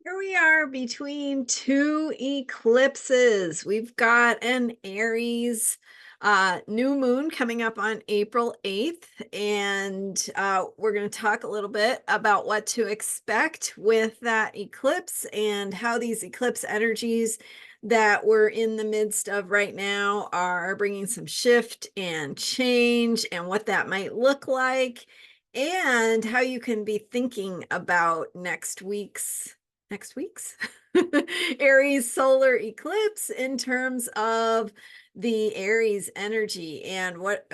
Here we are between two eclipses. We've got an Aries new moon coming up on April 8th, and we're going to talk a little bit about what to expect with that eclipse and how these eclipse energies that we're in the midst of right now are bringing some shift and change and what that might look like, and how you can be thinking about next week's Aries solar eclipse in terms of the Aries energy and what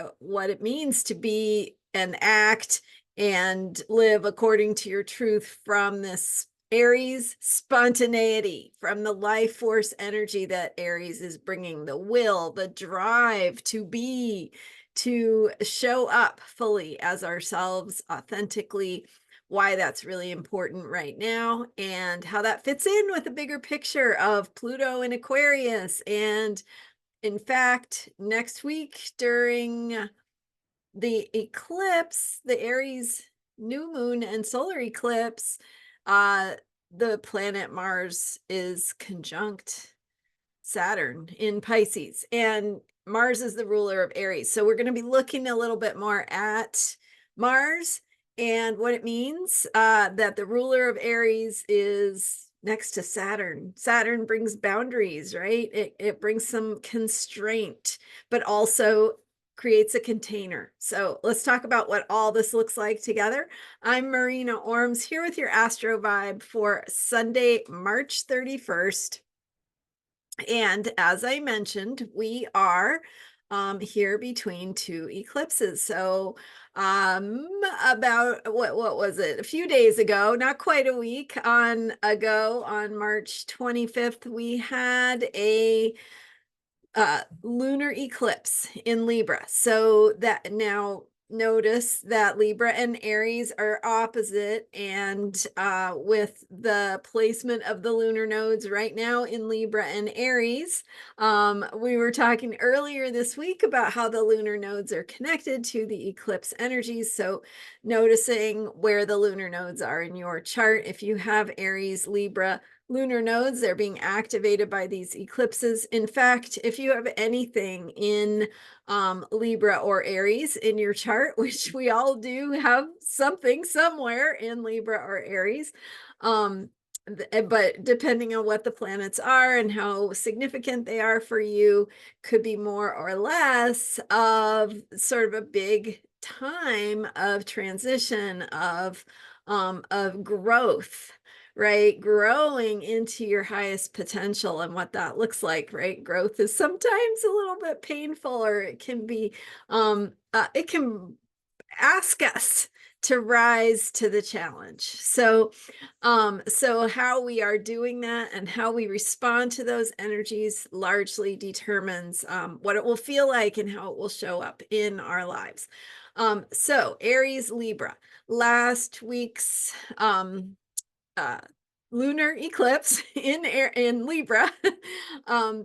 it means to be and act and live according to your truth from this Aries spontaneity, from the life force energy that Aries is bringing, the will, the drive to be, to show up fully as ourselves authentically, why that's really important right now, and how that fits in with the bigger picture of Pluto and Aquarius. And in fact, next week during the eclipse, the Aries new moon and solar eclipse, uh, the planet Mars is conjunct Saturn in Pisces, and Mars is the ruler of Aries. So we're going to be looking a little bit more at Mars and what it means, that the ruler of Aries is next to Saturn. Saturn brings boundaries, right? It brings some constraint, but also creates a container. So let's talk about what all this looks like together. I'm Marina Orms here with your Astro Vibe for Sunday, March 31st. And as I mentioned, we are here between two eclipses. So about what was it? A few days ago, not quite a week on March 25th, we had a lunar eclipse in Libra. So that now notice that Libra and Aries are opposite, and with the placement of the lunar nodes right now in Libra and Aries, we were talking earlier this week about how the lunar nodes are connected to the eclipse energies. So noticing where the lunar nodes are in your chart, if you have Aries, Libra, lunar nodes, they're being activated by these eclipses. In fact, if you have anything in Libra or Aries in your chart, which we all do have something somewhere in Libra or Aries, but depending on what the planets are and how significant they are for you, could be more or less of sort of a big time of transition, of growth, right? Growing into your highest potential and what that looks like, right? Growth is sometimes a little bit painful, or it can ask us to rise to the challenge. So how we are doing that and how we respond to those energies largely determines what it will feel like and how it will show up in our lives. So Aries, Libra, last week's uh, lunar eclipse in Libra,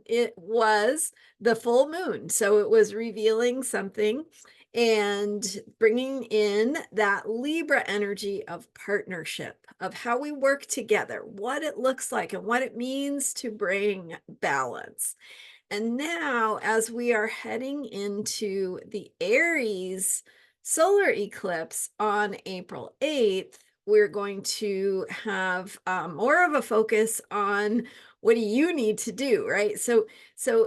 it was the full moon. So it was revealing something and bringing in that Libra energy of partnership, of how we work together, what it looks like, and what it means to bring balance. And now, as we are heading into the Aries solar eclipse on April 8th, we're going to have more of a focus on what do you need to do, right? So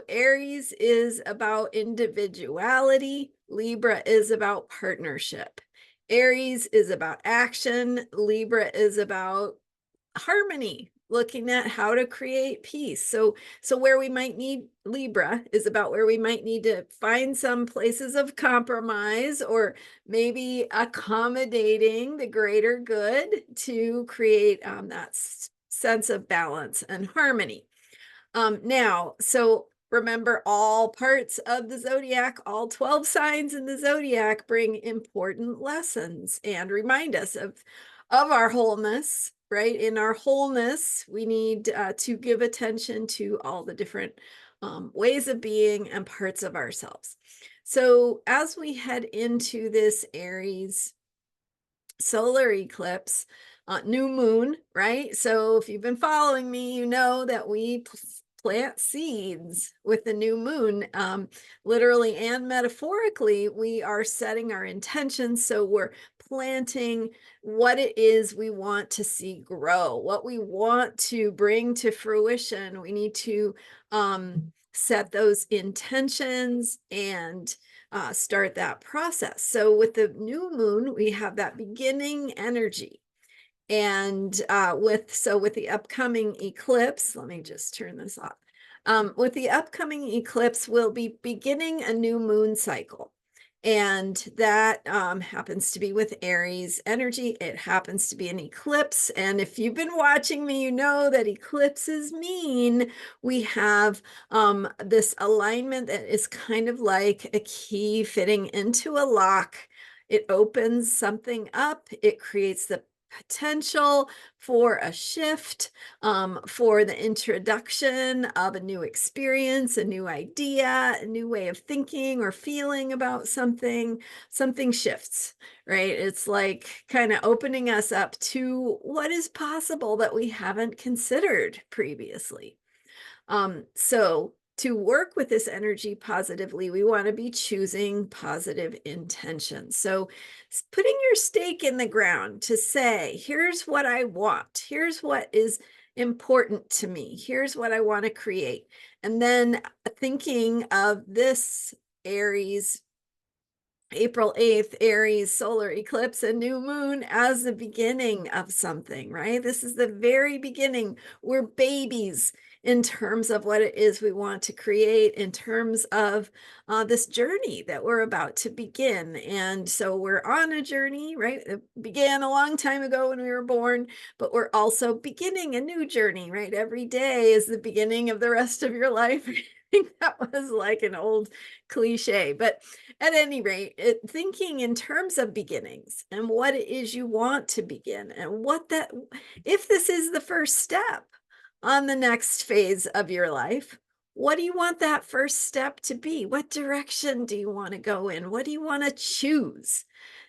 Aries is about individuality, Libra is about partnership. Aries is about action, Libra is about harmony, looking at how to create peace. So where we might need, Libra is about where we might need to find some places of compromise, or maybe accommodating the greater good to create that sense of balance and harmony. Now, so remember, all parts of the zodiac, all 12 signs in the zodiac bring important lessons and remind us of our wholeness, right? In our wholeness, we need to give attention to all the different ways of being and parts of ourselves. So as we head into this Aries solar eclipse, new moon, right? So if you've been following me, you know that we plant seeds with the new moon. Literally and metaphorically, we are setting our intentions. So we're planting what it is we want to see grow, what we want to bring to fruition. We need to set those intentions and start that process. So with the new moon, we have that beginning energy. And with the upcoming eclipse, let me just turn this off. With the upcoming eclipse, we'll be beginning a new moon cycle. And that happens to be with Aries energy. It happens to be an eclipse. And if you've been watching me, you know that eclipses mean we have this alignment that is kind of like a key fitting into a lock. It opens something up. It creates the potential for a shift, for the introduction of a new experience, a new idea, a new way of thinking or feeling about something. Something shifts, right? It's like kind of opening us up to what is possible that we haven't considered previously. So to work with this energy positively, we want to be choosing positive intentions. So putting your stake in the ground to say, here's what I want. Here's what is important to me. Here's what I want to create. And then thinking of this Aries April 8th, Aries solar eclipse and new moon as the beginning of something, right? This is the very beginning. We're babies in terms of what it is we want to create, in terms of this journey that we're about to begin. And so we're on a journey, right? It began a long time ago when we were born, but we're also beginning a new journey, right? Every day is the beginning of the rest of your life. I think that was like an old cliche, but at any rate, thinking in terms of beginnings and what it is you want to begin, and what that, if this is the first step on the next phase of your life, what do you want that first step to be? What direction do you want to go in? What do you want to choose?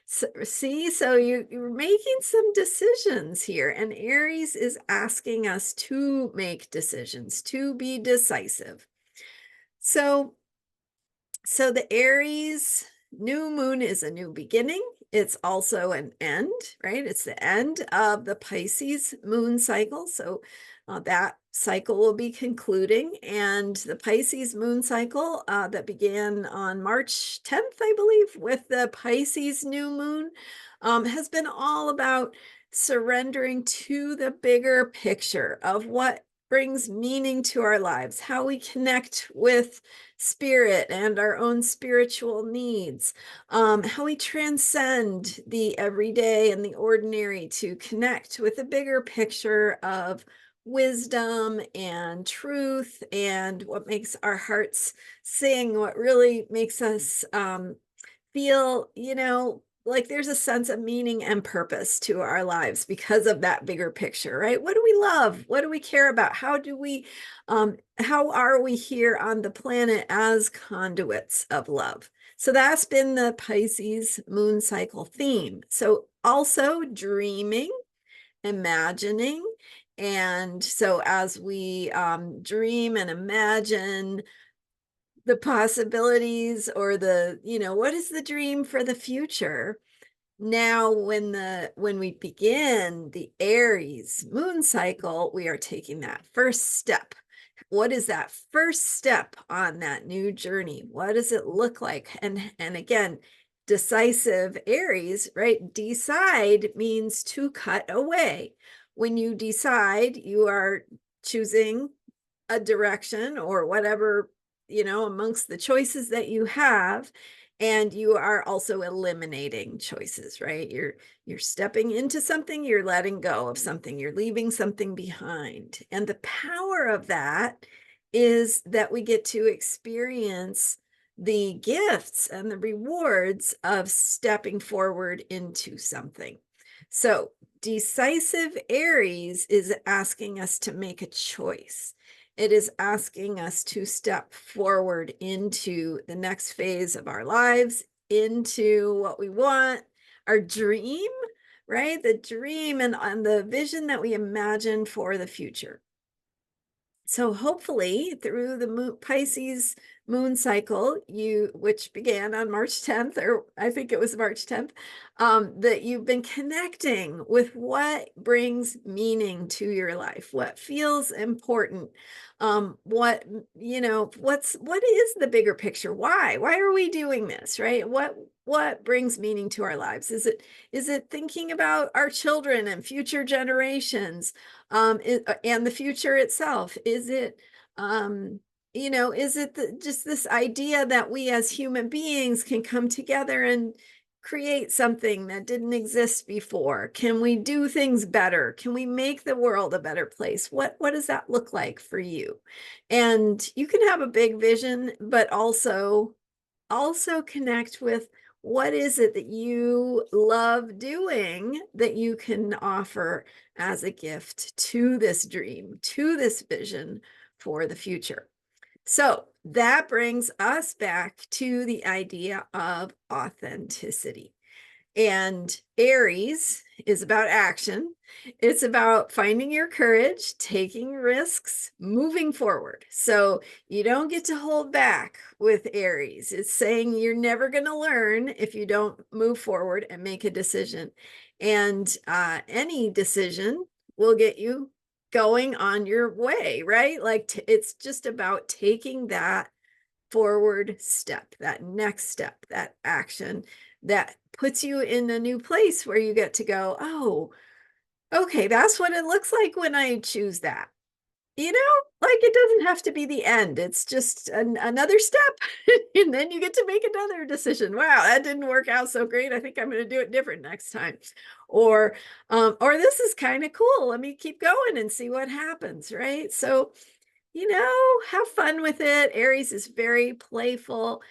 So, see, so you're making some decisions here, and Aries is asking us to make decisions, to be decisive. So the Aries new moon is a new beginning. It's also an end, right? It's the end of the Pisces moon cycle. So that cycle will be concluding. And the Pisces moon cycle that began on March 10th, I believe, with the Pisces new moon has been all about surrendering to the bigger picture of what brings meaning to our lives, how we connect with spirit and our own spiritual needs, how we transcend the everyday and the ordinary to connect with a bigger picture of wisdom and truth, and what makes our hearts sing, what really makes us feel, like there's a sense of meaning and purpose to our lives because of that bigger picture, right? What do we love? What do we care about? How are we here on the planet as conduits of love? So that's been the Pisces moon cycle theme. So also dreaming, imagining. And so as we dream and imagine the possibilities, or what is the dream for the future? Now, when we begin the Aries moon cycle, we are taking that first step. What is that first step on that new journey? What does it look like? And again, decisive Aries, right? Decide means to cut away. When you decide, you are choosing a direction or whatever, amongst the choices that you have, and you are also eliminating choices, right? You're stepping into something, you're letting go of something, you're leaving something behind. And the power of that is that we get to experience the gifts and the rewards of stepping forward into something. So decisive Aries is asking us to make a choice. It is asking us to step forward into the next phase of our lives, into what we want, our dream, right? The dream and the vision that we imagine for the future. So hopefully through the Pisces moon cycle, which began on March 10th, or I think it was March 10th, that you've been connecting with what brings meaning to your life, what feels important, what, what is the bigger picture? Why are we doing this, right? What brings meaning to our lives? Is it thinking about our children and future generations? And the future itself? Is it, just this idea that we as human beings can come together and create something that didn't exist before? Can we do things better? Can we make the world a better place? What does that look like for you? And you can have a big vision, but also connect with what is it that you love doing that you can offer as a gift to this dream, to this vision for the future. So that brings us back to the idea of authenticity. And Aries is about action. It's about finding your courage, taking risks, moving forward. So you don't get to hold back with Aries. It's saying you're never going to learn if you don't move forward and make a decision. And any decision will get you going on your way, right? Like it's just about taking that forward step, that next step, that action that puts you in a new place where you get to go, oh, okay, that's what it looks like when I choose that. Like it doesn't have to be the end. It's just another step. And then you get to make another decision. Wow, that didn't work out so great. I think I'm going to do it different next time. Or this is kind of cool. Let me keep going and see what happens, right? So have fun with it. Aries is very playful.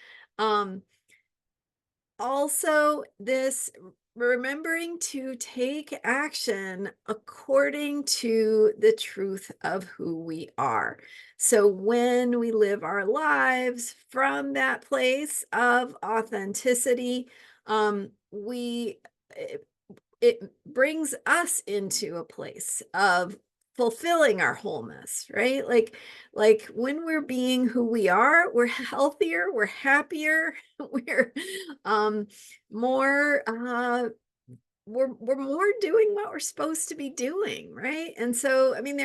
Also, this remembering to take action according to the truth of who we are. So when we live our lives from that place of authenticity, we it brings us into a place of fulfilling our wholeness, right? Like when we're being who we are, we're healthier, we're happier, we're um more we're more doing what we're supposed to be doing, right? And so I mean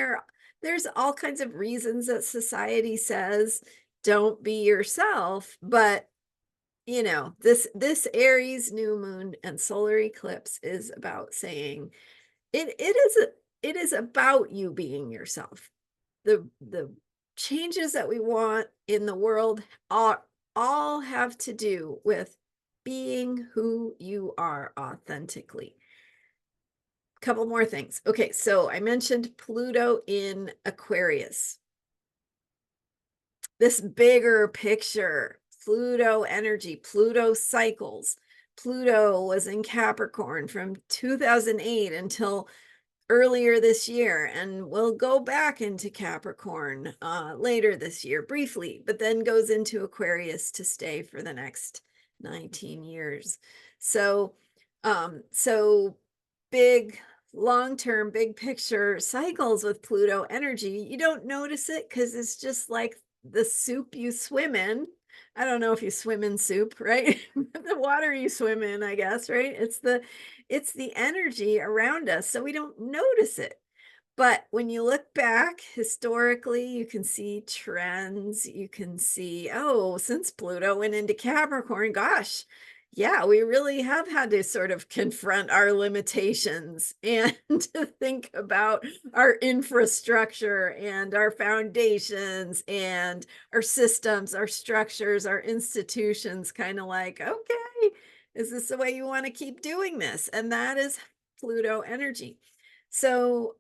there's all kinds of reasons that society says don't be yourself, but this Aries new moon and solar eclipse is about saying it is about you being yourself. The changes that we want in the world all have to do with being who you are authentically. Couple more things. Okay, so I mentioned Pluto in Aquarius. This bigger picture, Pluto energy, Pluto cycles. Pluto was in Capricorn from 2008 until earlier this year, and will go back into Capricorn later this year briefly, but then goes into Aquarius to stay for the next 19 years. So big long-term, big picture cycles with Pluto energy. You don't notice it because it's just like the soup you swim in. I don't know if you swim in soup, right? The water you swim in, I guess, right? It's the energy around us, so we don't notice it. But when you look back historically, you can see trends. You can see, oh, since Pluto went into Capricorn, gosh, yeah, we really have had to sort of confront our limitations and to think about our infrastructure and our foundations and our systems, our structures, our institutions, kind of like, okay, is this the way you want to keep doing this? And that is Pluto energy. So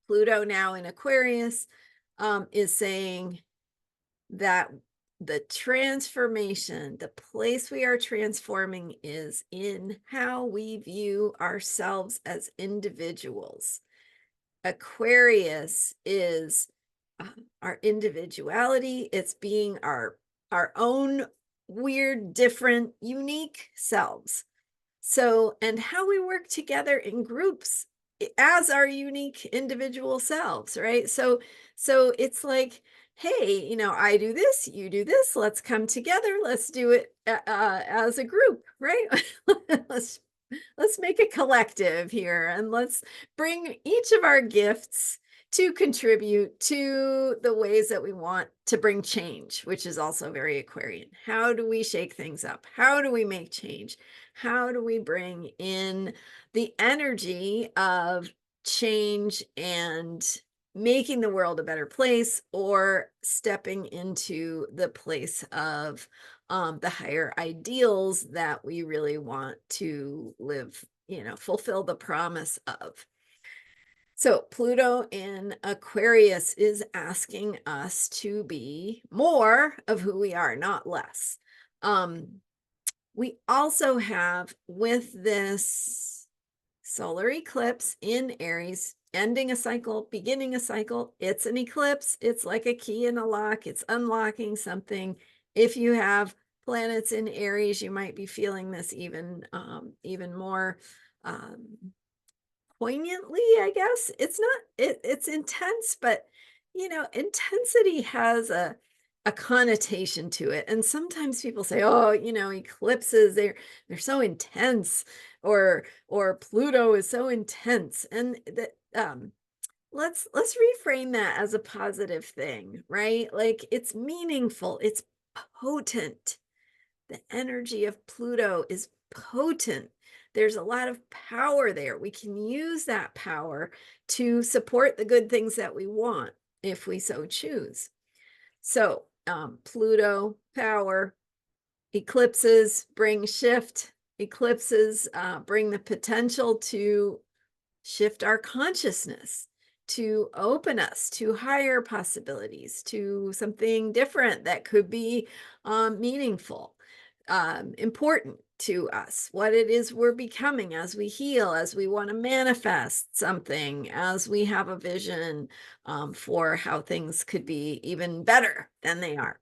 Pluto now in Aquarius is saying that the transformation, the place we are transforming is in how we view ourselves as individuals. Aquarius is our individuality. It's being our own weird, different, unique selves. So, and how we work together in groups as our unique individual selves, right? So it's like, hey, I do this, you do this, let's come together, let's do it as a group, right? let's let's make a collective here, and let's bring each of our gifts to contribute to the ways that we want to bring change, which is also very Aquarian. How do we shake things up? How do we make change? How do we bring in the energy of change and making the world a better place, or stepping into the place of the higher ideals that we really want to live, fulfill the promise of. So, Pluto in Aquarius is asking us to be more of who we are, not less. Um, we also have, with this solar eclipse in Aries, ending a cycle, beginning a cycle. It's an eclipse. It's like a key in a lock. It's unlocking something. If you have planets in Aries, you might be feeling this even more poignantly, I guess. It's intense, but intensity has a connotation to it. And sometimes people say, oh, eclipses, they're so intense, or Pluto is so intense. And that let's reframe that as a positive thing, right? Like, it's meaningful, it's potent. The energy of Pluto is potent. There's a lot of power there. We can use that power to support the good things that we want if we so choose. So, Pluto, power, eclipses bring shift. Eclipses bring the potential to shift our consciousness, to open us to higher possibilities, to something different that could be meaningful, important to us, what it is we're becoming as we heal, as we want to manifest something, as we have a vision for how things could be even better than they are,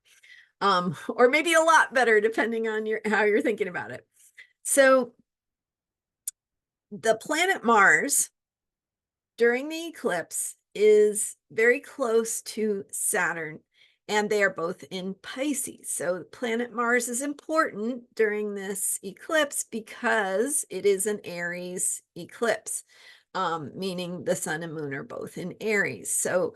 or maybe a lot better, depending on how you're thinking about it. So the planet Mars during the eclipse is very close to Saturn, and they are both in Pisces. So the planet Mars is important during this eclipse because it is an Aries eclipse, meaning the sun and moon are both in Aries. So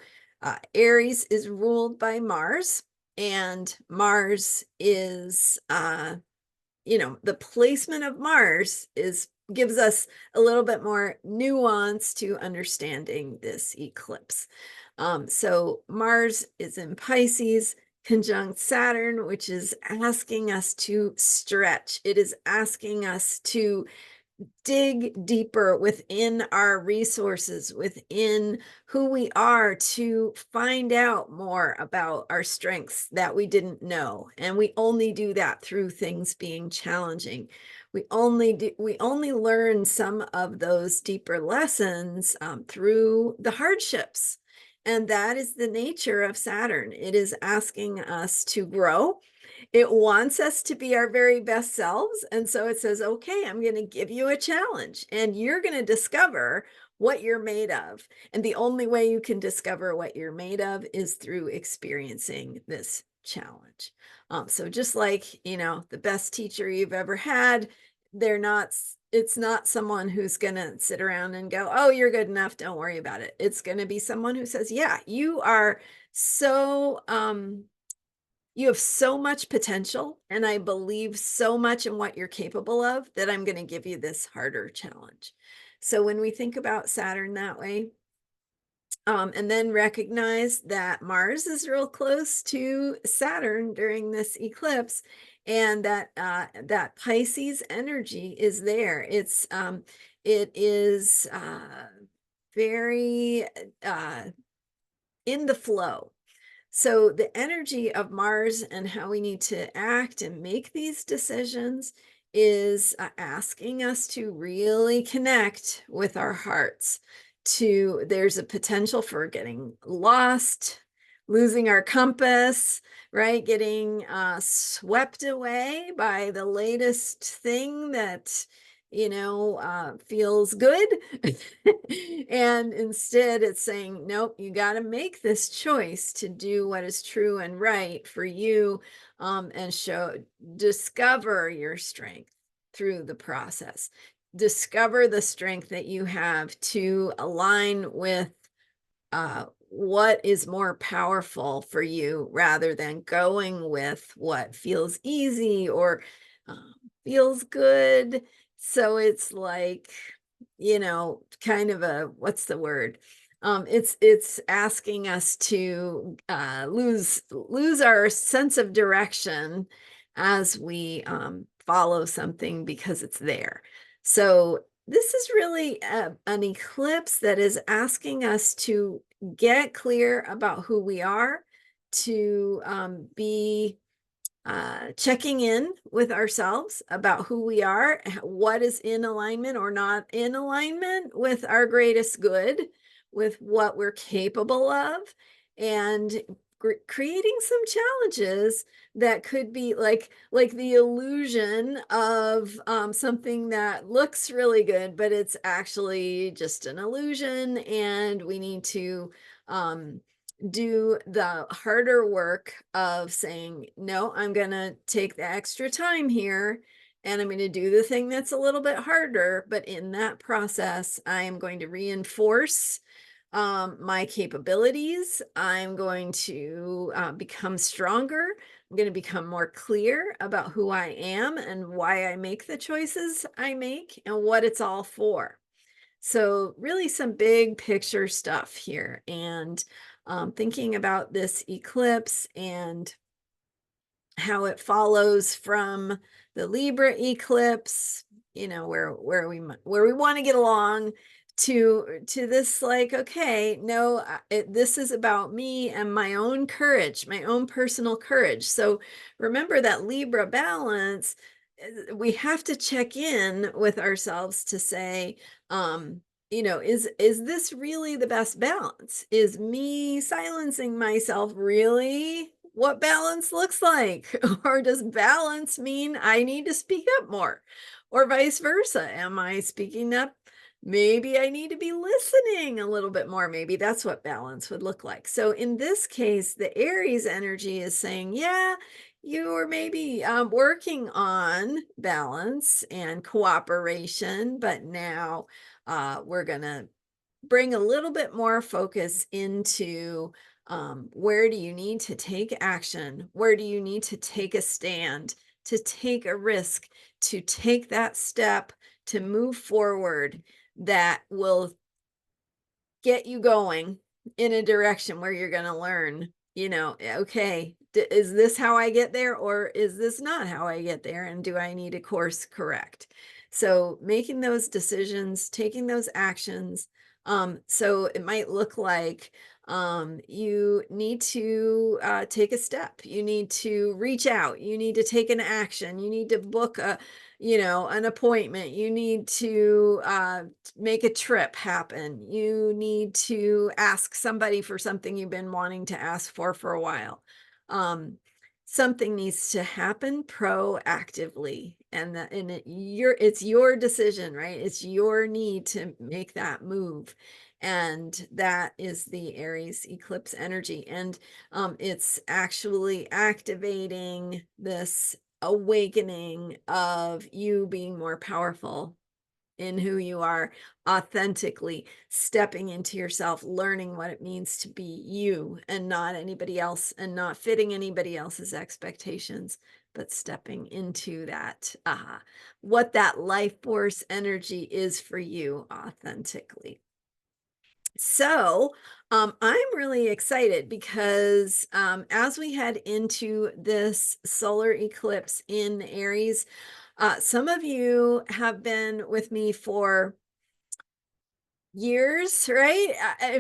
Aries is ruled by Mars, and Mars is the placement of Mars gives us a little bit more nuance to understanding this eclipse. So Mars is in Pisces, conjunct Saturn, which is asking us to stretch. It is asking us to dig deeper within our resources, within who we are, to find out more about our strengths that we didn't know. And we only do that through things being challenging. We only learn some of those deeper lessons through the hardships. And that is the nature of Saturn. It is asking us to grow. It wants us to be our very best selves. And so it says, okay, I'm going to give you a challenge, and you're going to discover what you're made of. And the only way you can discover what you're made of is through experiencing this challenge. So just like, the best teacher you've ever had, it's not someone who's going to sit around and go, oh, you're good enough, don't worry about it. It's going to be someone who says, yeah, you are so, you have so much potential, and I believe so much in what you're capable of, that I'm going to give you this harder challenge. So when we think about Saturn that way, and then recognize that Mars is real close to Saturn during this eclipse, and that Pisces energy is there. It is very in the flow. So the energy of Mars and how we need to act and make these decisions is asking us to really connect with our hearts. There's a potential for getting lost, losing our compass, right? Getting swept away by the latest thing that feels good. And instead it's saying, nope, you got to make this choice to do what is true and right for you, and discover your strength through the process. Discover the strength that you have to align with what is more powerful for you, rather than going with what feels easy or um, feels good. So it's like, kind of a, what's the word? It's asking us to lose our sense of direction as we follow something because it's there. So this is really an eclipse that is asking us to get clear about who we are, to be checking in with ourselves about who we are, what is in alignment or not in alignment with our greatest good, with what we're capable of, and creating some challenges that could be like the illusion of something that looks really good, but it's actually just an illusion, and we need to do the harder work of saying, no, I'm going to take the extra time here, and I'm going to do the thing that's a little bit harder. But in that process, I am going to reinforce my capabilities. I'm going to become stronger. I'm going to become more clear about who I am and why I make the choices I make and what it's all for. So really some big picture stuff here, and thinking about this eclipse and how it follows from the Libra eclipse, where we want to get along, to this, like, okay, no, this is about me and my own courage, my own personal courage. So remember that Libra balance, we have to check in with ourselves to say, is this really the best balance? Is me silencing myself really what balance looks like? Or does balance mean I need to speak up more? Or vice versa? Am I speaking up? Maybe I need to be listening a little bit more. Maybe that's what balance would look like. So in this case, the Aries energy is saying, yeah, you are maybe working on balance and cooperation, but now we're going to bring a little bit more focus into where do you need to take action? Where do you need to take a stand, to take a risk, to take that step, to move forward that will get you going in a direction where you're going to learn, okay, is this how I get there, or is this not how I get there? And do I need to course correct? So making those decisions, taking those actions. So it might look like you need to take a step. You need to reach out. You need to take an action. You need to book an appointment. You need to make a trip happen. You need to ask somebody for something you've been wanting to ask for a while. Something needs to happen proactively, and it's your decision, right? It's your need to make that move. And that is the Aries eclipse energy. And it's actually activating this awakening of you being more powerful in who you are, authentically stepping into yourself, learning what it means to be you and not anybody else, and not fitting anybody else's expectations, but stepping into that, what that life force energy is for you authentically. So I'm really excited because as we head into this solar eclipse in Aries, some of you have been with me for years, right?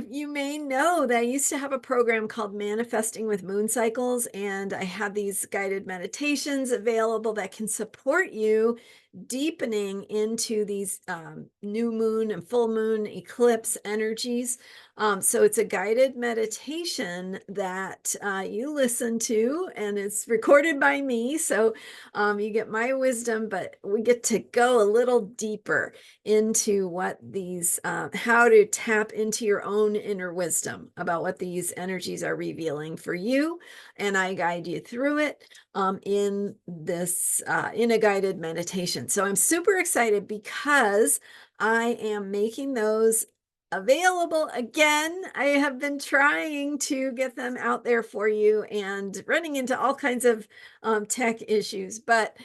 You may know that I used to have a program called Manifesting with Moon Cycles, and I had these guided meditations available that can support you deepening into these new moon and full moon eclipse energies. So it's a guided meditation that you listen to, and it's recorded by me. So you get my wisdom, but we get to go a little deeper into what these, how to tap into your own inner wisdom about what these energies are revealing for you. And I guide you through it in this, in a guided meditation. So I'm super excited because I am making those available again. I have been trying to get them out there for you and running into all kinds of tech issues, but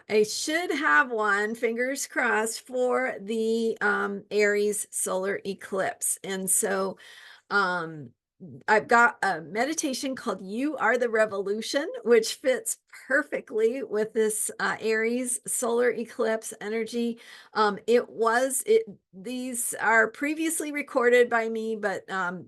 I should have one, fingers crossed, for the Aries solar eclipse. And so um, I've got a meditation called You Are the Revolution, which fits perfectly with this Aries solar eclipse energy. These are previously recorded by me, but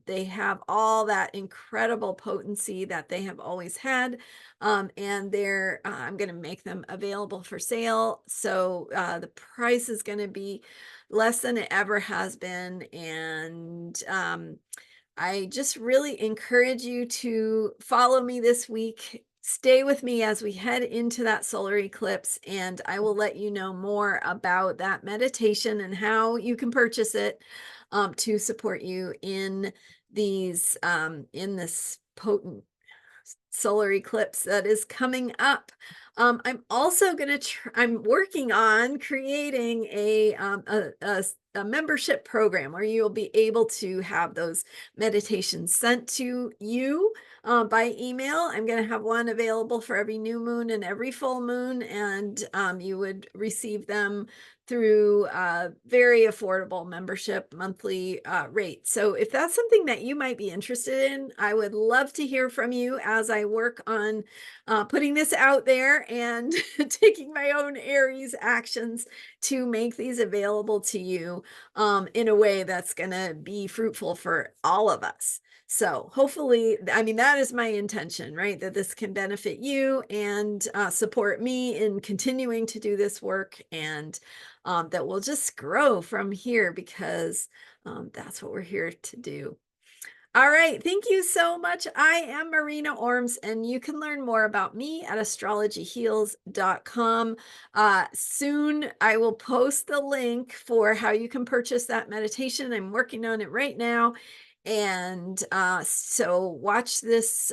they have all that incredible potency that they have always had. And I'm going to make them available for sale. So the price is going to be less than it ever has been. And I just really encourage you to follow me this week. Stay with me as we head into that solar eclipse, and I will let you know more about that meditation and how you can purchase it to support you in these in this potent solar eclipse that is coming up. I'm also going to I'm working on creating a membership program where you'll be able to have those meditations sent to you by email. I'm going to have one available for every new moon and every full moon, and you would receive them through a very affordable membership monthly rate. So if that's something that you might be interested in, I would love to hear from you as I work on putting this out there and taking my own Aries actions to make these available to you in a way that's going to be fruitful for all of us. So hopefully, I mean, that is my intention, right? That this can benefit you and support me in continuing to do this work, and that we'll just grow from here, because that's what we're here to do. All right. Thank you so much. I am Marina Orms, and you can learn more about me at astrologyheals.com. Soon I will post the link for how you can purchase that meditation. I'm working on it right now. And so watch this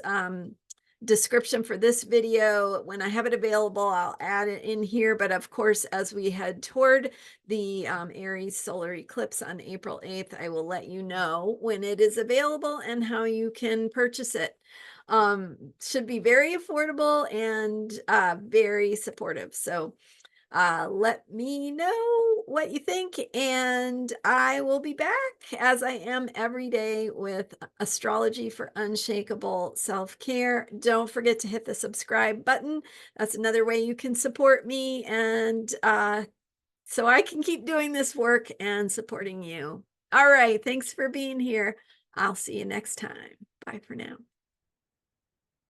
description for this video. When I have it available, I'll add it in here. But of course, as we head toward the Aries solar eclipse on April 8th, I will let you know when it is available and how you can purchase it. Should be very affordable and very supportive. So let me know what you think, and I will be back, as I am every day, with astrology for unshakable self-care. Don't forget to hit the subscribe button. That's another way you can support me, and so I can keep doing this work and supporting you. All right. Thanks for being here. I'll see you next time. Bye for now.